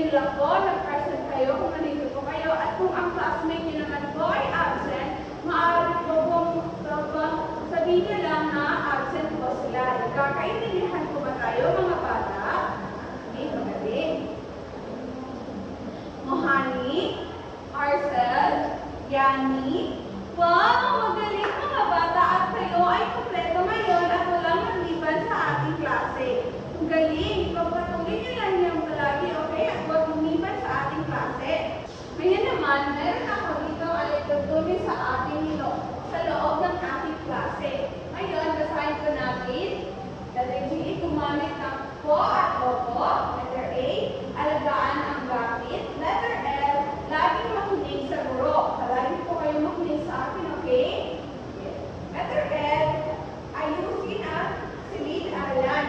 lang po, nag-present kayo kung nandito po kayo. At kung ang classmate niyo naman po ay absent, maaari po pong sabihin niyo lang na absent po sila. Nagkakaintindihan po ba tayo mga bata? Okay, magaling. Mohani, Arcel, Yani, wow, magaling mga bata at kayo ay kumpleto ngayon at walang nagliban sa ating klase. Ang galing, pagpatuloy niyo lang yung palagi, okay? At huwag lumiban sa ating klase. Ngayon naman, meron ako dito ay tutuloy sa ating sa loob ng ating klase. Ngayon, basahin ko natin. Letter G, gumamit ng po at opo. Letter A, alagaan ang gamit. Letter L, laging makinig sa guro. Palagi po kayo makinig sa akin, okay? Letter L, ayusin ang silid-aralan.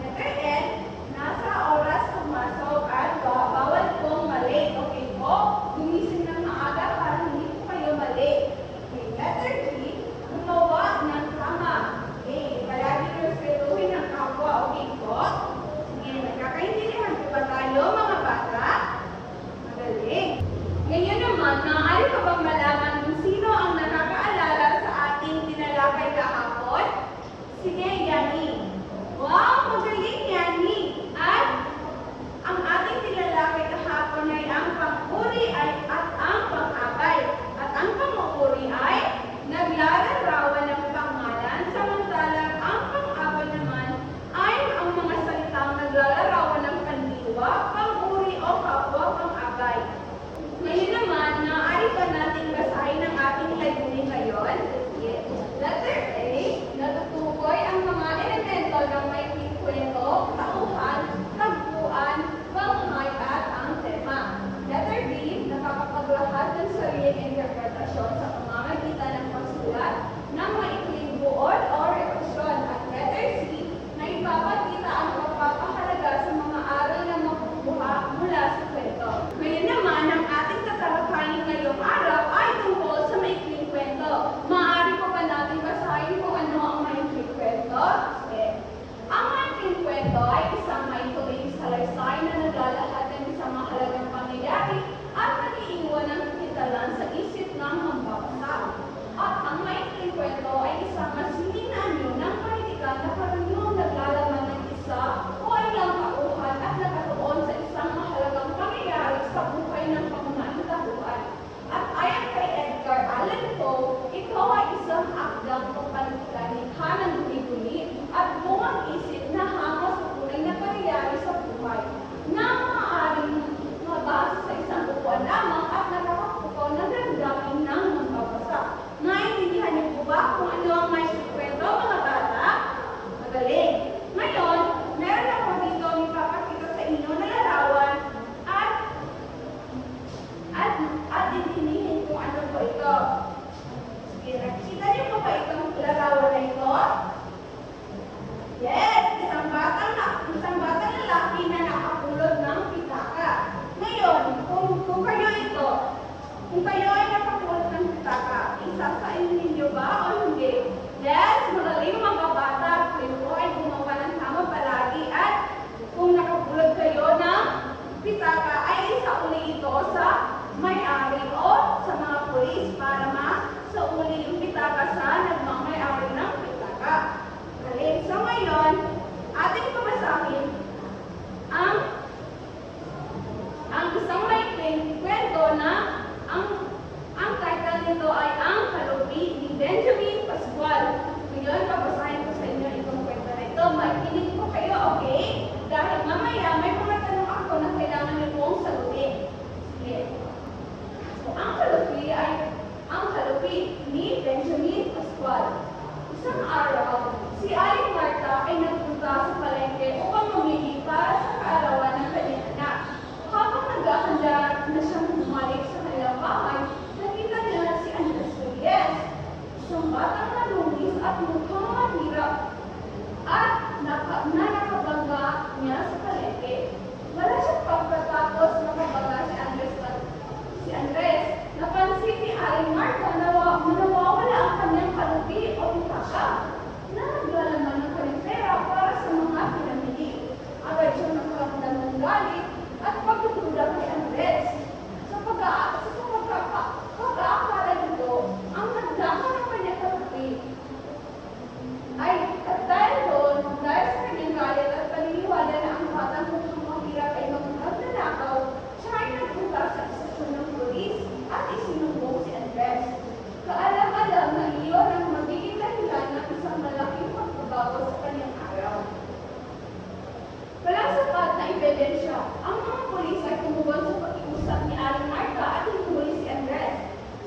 Letter N, nasa oras pumasok at bawal pong mali. Okay po? Gumising ng maaga para hindi po kayo mali. Okay. Letter G, gumawa ng tama. Okay. Palagi respetuhin ang kapwa. Okay po? Sige, nagkakaintindihan po ba tayo mga bata? Magaling. Ngayon naman, maaari pa bang malaman kung sino ang nakakaalala sa ating tinalakay kahapon? Sige, Yani. Wow, magaling Yani. At ang ating tinalakay kahapon ay ang pang-uri at ang pang-abay. At ang pang-uri ay naglalarawan ng pangalan, samantalang ang pang-abay naman ay ang mga salitang naglalarawan ng kandiwa, pang-uri o kapwa pang-abay. Ngayon naman, maaari pa natin basahin ang ating layunin ngayon. Letter A, natutukoy ang mga elemento ng may kwento, tauhan, tagpuan, banghay at ang tema. Letter B, nakakapaglahad ng sariling interpretasyon sa pamamagitan ng pagsulat ng maikling buod o reaksyon. At letter C, na ipapakita ang pagpapahalaga sa mga aral na makukuha mula sa kwento. Ngayon naman, ang ating tatalakayin ngayong araw ay tungkol sa maikling kwento. Maaari po ba natin basahin kung ano ang maikling kwento? Ang maikling kwento ay isang maituwing salaysay na naglalahad ng isang mahalagang pangyayari at nag-iiwan ng kapitalan sa isip ng mambabasa. At ang maikling kwento ay isang masining na anyo ng kritikal na karaniwang naglalaman ng isa o ilang tauhan at nakatuon sa isang mahalagang pangyayari sa buhay ng pangunahing tauhan. At ayon kay Edgar Allan Poe, ito ay isang akdang pagpalilikha ng dumi-dumi at buwang isip na hango sa tunay na pangyayari sa buhay na maaaring mabasa sa isang upuan lamang at nakakapukaw ng damdamin ng magbabasa. Naiintindihan niyo po ba kung ano ang may kwento mga bata? Magaling! Ngayon, meron ako dito ipapakita sa inyo na larawan at intindihin kung ano po ito. Sige, nakikita niyo po ba itong larawan na ito? Yes! Isang batang lalaki na nakapulot ng pitaka. Ngayon, kung kayo ay nakapulot ng pitaka, isasain ninyo ba o hindi? Yes! Magaling mga bata. Kayo po ay gumawa ng tama palagi. At kung nakapulot kayo ng pitaka, ay isauli ito sa may-ari o sa mga pulis para masauli yung pitaka sa nagmamay-ari ng pitaka. Okay, so ngayon, ating pabasahin ang isang maikling kwento na ang title nito ay Ang Kalupi ni Benjamin Pascual. Ngayon, pabasahin ko sa inyo itong kwento na ito. Makinig po kayo, okay? Dahil mamaya may mga tanong ako na kailangan niyo pong sagutin. Sige. So, ang kalupi ni Benjamin Pascual. Isang araw, si Aling Marta ay nagpunta sa palengke upang mamili para sa kaarawan ng kanyang anak. Habang naghahanda na siyang bumalik sa kanilang bahay, nakita niya si Andres Reyes, isang batang malungis at mukhang mahirap at nakabangga niya sa palengke. Wala siyang pagkatapos nakabangga si Andres. Napansin ni Aling Marta na nawawala ang kanyang kalupi o pitaka na naglalaman ng kanyang pera para sa mga pinamili. Agad siyang nakaramdam ng galit at pagtutuwa ang mga pulis ay tumugon sa pakiusap ni Aling Marta at hinuli si Andres.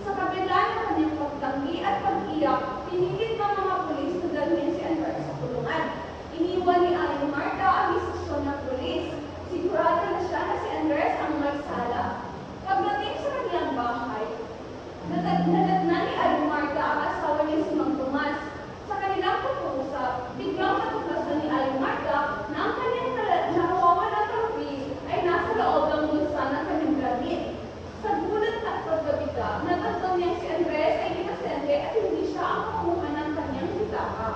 Sa kabila ng kanyang pagtanggi at pag-iyak, pinilit ng mga pulis na dalhin si Andres sa kulungan. Iniwan ni Aling Marta ang istasyon ng pulis. Sigurado na siya na si Andres ang may sala. Pagdating sa kanilang bahay, nadatnan ni Aling Marta ang asawa niya si Mang Tomas. Sa kanilang pag-uusap, biglang natuklasan ni Aling Marta na ang kanyang nawawalang trophy ay nasa loob ng bulsa ng kanyang gamit. Sa gulat at pagkabita, natatang niya si Andres ay inasente at hindi siya ang kumuha ng kanyang bitaka.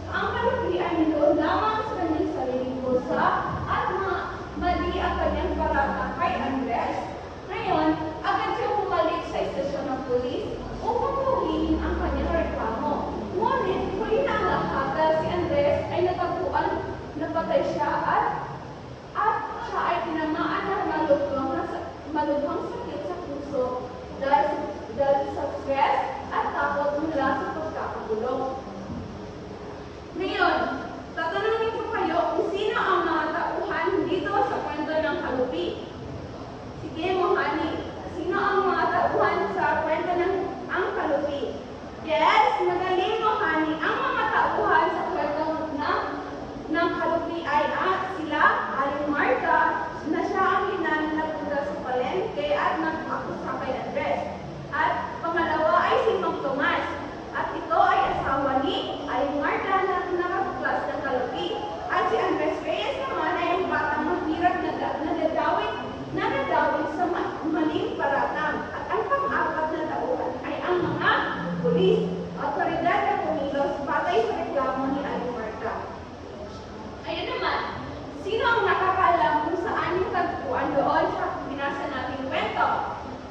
Ang trophy ay nandoon lamang sa kanyang sariling bulsa at mali ang kanyang parata kay Andres. Ngayon, agad siyang bumalik sa istasyon ng pulis upang tuwiin ang kanyang reklamo. Ngunit, huli na ang lahat dahil si Andres ay natagpuan na patay siya at siya ay tinamaan ng malubhang sakit sa puso dahil sa stress at takot mula sa pagkakagulo. Ngayon, tatanungin ko kayo kung sino ang mga tauhan dito sa kwento ng kalupi. Sige, Mohani, sino ang mga tauhan sa kwento ng ang kalupi? Yes, magaling, Mohani. Ang mga tauhan sa kwento ng kalupi ay sila, Aling Marta, na siya ang hinanapunda sa palengke at nag-akusa kay Andres. At pangalawa ay si Mang Tomas. At ito ay asawa ni Aling Marta na nakatuklas ng kalupi. At si Andres Reyes naman ay ang batang mahirap na nadadawit sa maling paratang. At ang pang-apat na tauhan ay ang mga pulis, otoridad na kumilos patay sa reklamo ni Aling Marta. Ayun naman, sino ang nakakaalam kung saan yung tagpuan doon sa binasa nating kwento?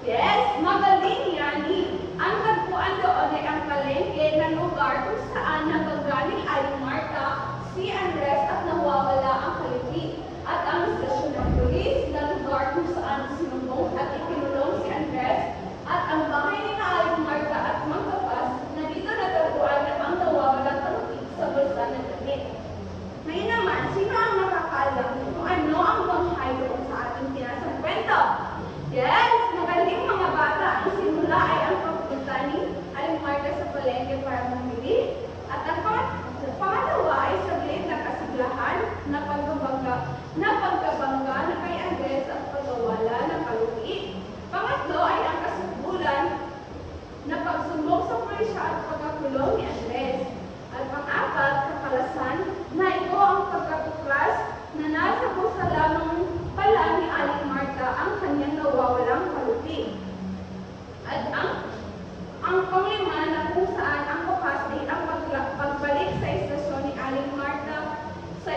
Yes, magaling, Yani. Ang tagpuan doon ay ang palengke na lugar kung saan nagagaling Aling Marta, si Andres at nawawala ang kalupi. At ang istasyon ng pulis na lugar kung saan sinumbong at ikinulong si Andres. At ang bahay ni Aling Marta at Mang Tomas na dito natagpuan ang nawawalang kalupi sa bulsa ng damit. Ngayon naman, sino ang nakakaalam kung ano ang banghay doon sa ating pinasang kwento? Yes, magaling mga bata. Ang simula ay ang pagpunta ni Aling Marta sa palengke para mamili. At ang pangalawa ay saglit na kasiglahan na pagkabangga na kay Andres at pagkawala ng kalupi. Pangatlo ay ang kasubulan na pagsumbong sa pulisya at pagkakulong ni Andres. At pang-apat, kakalasan na ito ang pagkatuklas na nasa pusa lamang pala ni Aling Marta ang kanyang nawawalang kalupi. At ang panglima na kung saan ang wakas ay ang pagbalik sa istasyon ni Aling Marta sa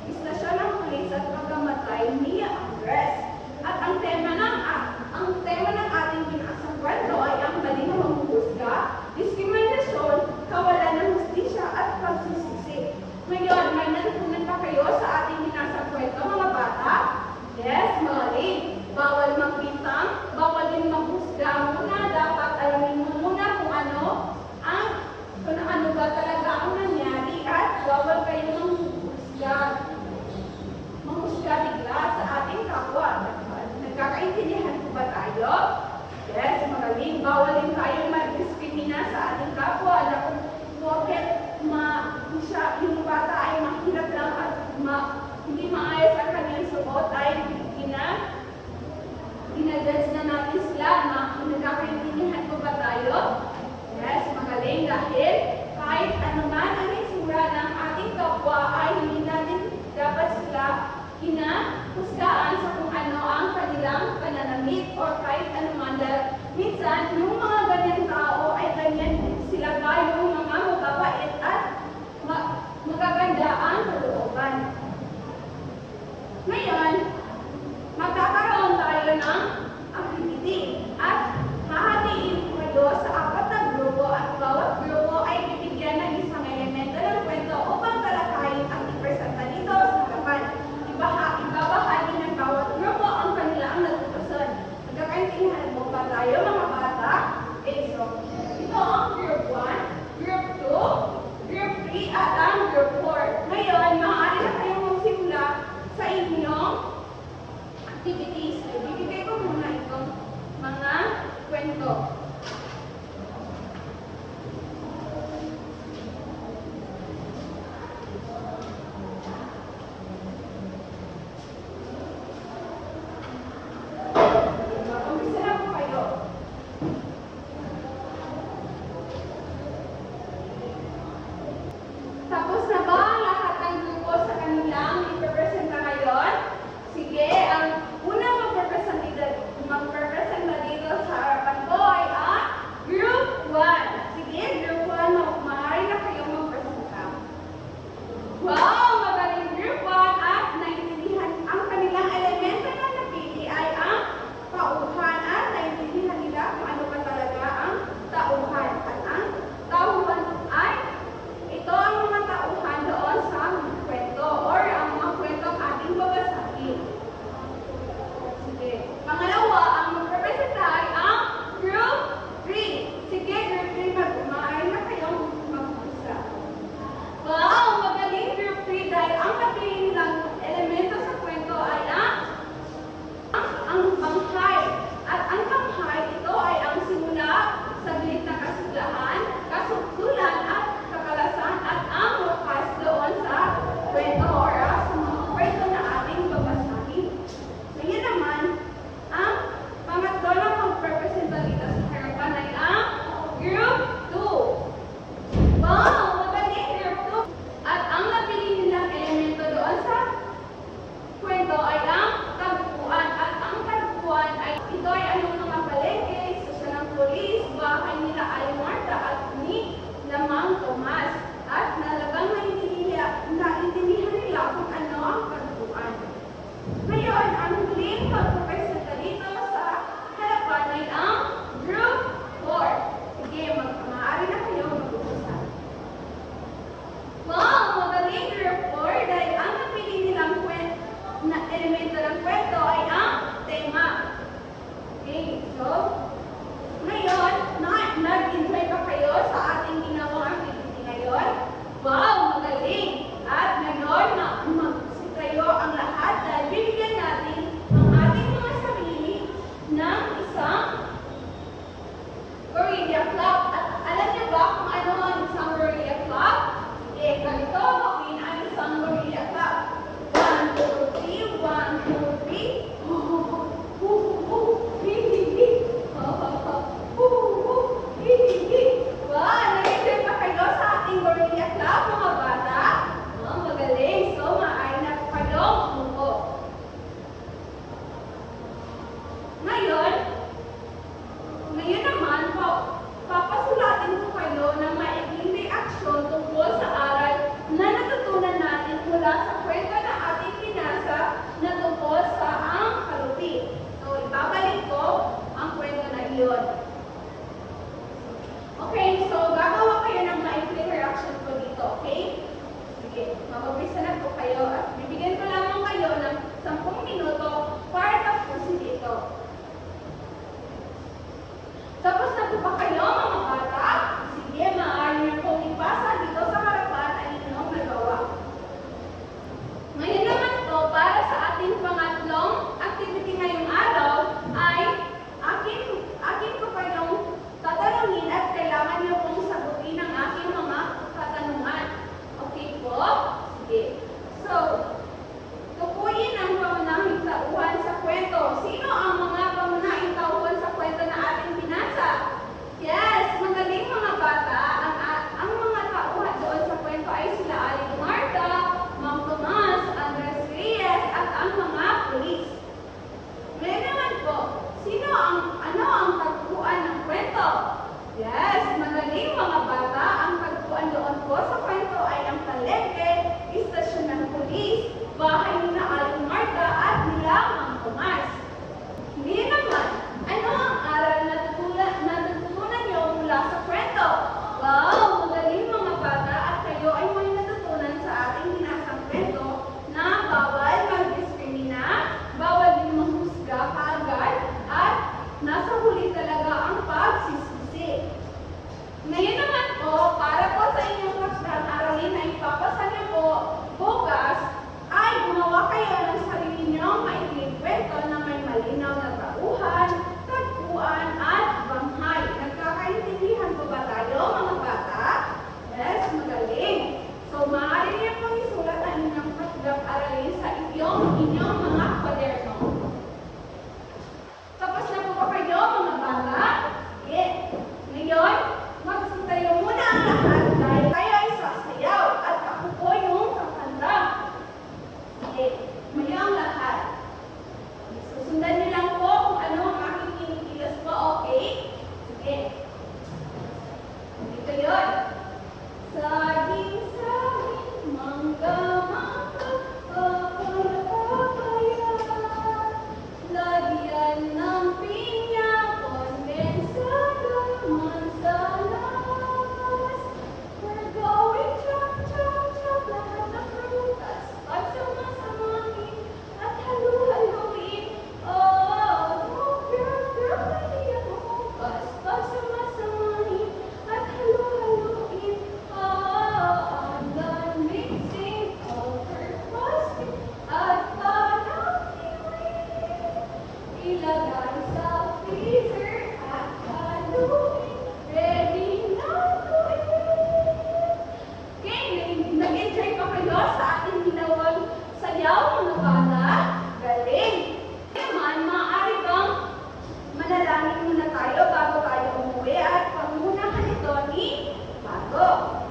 istasyon ng pulis at pagkamatay ni Andres. At ang tema ng ating pinasang kwento ay ang mali na manghuhusga, diskriminasyon, kawalan ng hustisya at pagsisisi. Ngayon, may natutunan pa kayo sa ating pinasang kwento, mga bata? Yes, magaling. Bawal magbintang, bawal din maghusga muna. Dapat alamin mo muna kung ano ba talaga ang nangyari at bawal kayo manghusga bigla sa ating kapwa. Nagkakaintindihan po ba tayo? Yes, magaling. Bawal din tayo mag-diskrimina sa ating kapwa na kung bakit yung bata ay mahirap lang at hindi maayos ang kanyang suot ay ginajudge na natin sila. Nagkakaintindihan po ba tayo? Yes, magaling dahil kahit anuman ang itsura ng ating kapwa ay hindi natin dapat sila hinahusgaan sa kung ano ang kanilang pananamit o kahit anuman dahil minsan yung mga ganyang tao ay ganyan sila yung mga mababait at magaganda ang kalooban. Ngayon, magkakaroon tayo ng activity at hahatiin kayo sa 4 na grupo at bawat grupo ay bibigyan ng isang elemento ng kwento upang talakayin at ipresenta nito sa harapan. Ibabahagi ng bawat grupo ang kanilang natutusan. Magkakaintindihan mo ba tayo, mga bata? kayo at bibigyan ko lamang kayo ng 10 minuto para tapusin ito. Tapos na po ba kayo mga bata? Sige, maaari niyo pong ipasa dito sa harapan ang inyong nagawa. Ngayon naman po, para sa ating pangatlong activity ngayong araw ay akin ko kayong tatanungin at kailangan niyo pong sagutin ang aking mga katanungan. Okay po? Sige. So, tukuyin ang pangunahing tauhan sa kwento. Sino ang mga pangunahing tauhan sa kwento na ating binasa? Yes, magaling mga bata. Ang mga tauhan doon sa kwento ay sila Aling Marta, Mang Tomas, Andres Reyes, at ang mga pulis. Ngayon naman po, ano ang tagpuan ng kwento? Yes, magaling mga bata. Ang tagpuan doon po sa kwento ay ang palengke, istasyon ng pulis, bahay ni na Aling Marta at nila Mang Tomas. Ngayon naman, ano ang aral na natutunan niyo mula sa kwento? Wow, magaling mga bata at kayo ay may natutunan sa ating binasang kwento na bawal mag-diskrimina, bawal din manghusga kaagad, at nasa huli talaga ang pagsisisi. Ngayon naman po, para po sa inyong kasang aralin na ipapasa niyo po bukas, ay gumawa kayo ng sarili niyong maikling kwento na may malinaw na tauhan, tagpuan, at banghay. Nagkakaintindihan po ba tayo mga bata? Yes, magaling. So, maaari niyo pong isulat ang inyong program aralin sa inyong mga kwaderno. Tapos na po ba kayo mga bata? Yes. Ngayon, magsitayo muna ang lahat dahil tayo ay sasayaw at ako po yung kakanta. Sige, mayo ang lahat. Susundan niyo lang po kung ano ang aking kinikilos po, okay? Sige. Dito yun. Saging, mangga, papaya, lagyan ng pinya, kondensado, mansanas. We're going chop, chop, chop, lahat ng prutas, pagsama-samahin at halu-haluin. Oh, girl, hindi ako bukas, pagsama-samahin at halu-haluin. I'm done mixing all purpose at panangkiwin. Ilagay sa freezer at haluin. Ready na to eat. Okay, nag-enjoy pa kayo sa ating ginawang sayaw mga bata? Galing! Naman, maaari bang manalangin muna tayo bago tayo umuwi at pangunahan ito ni Bago.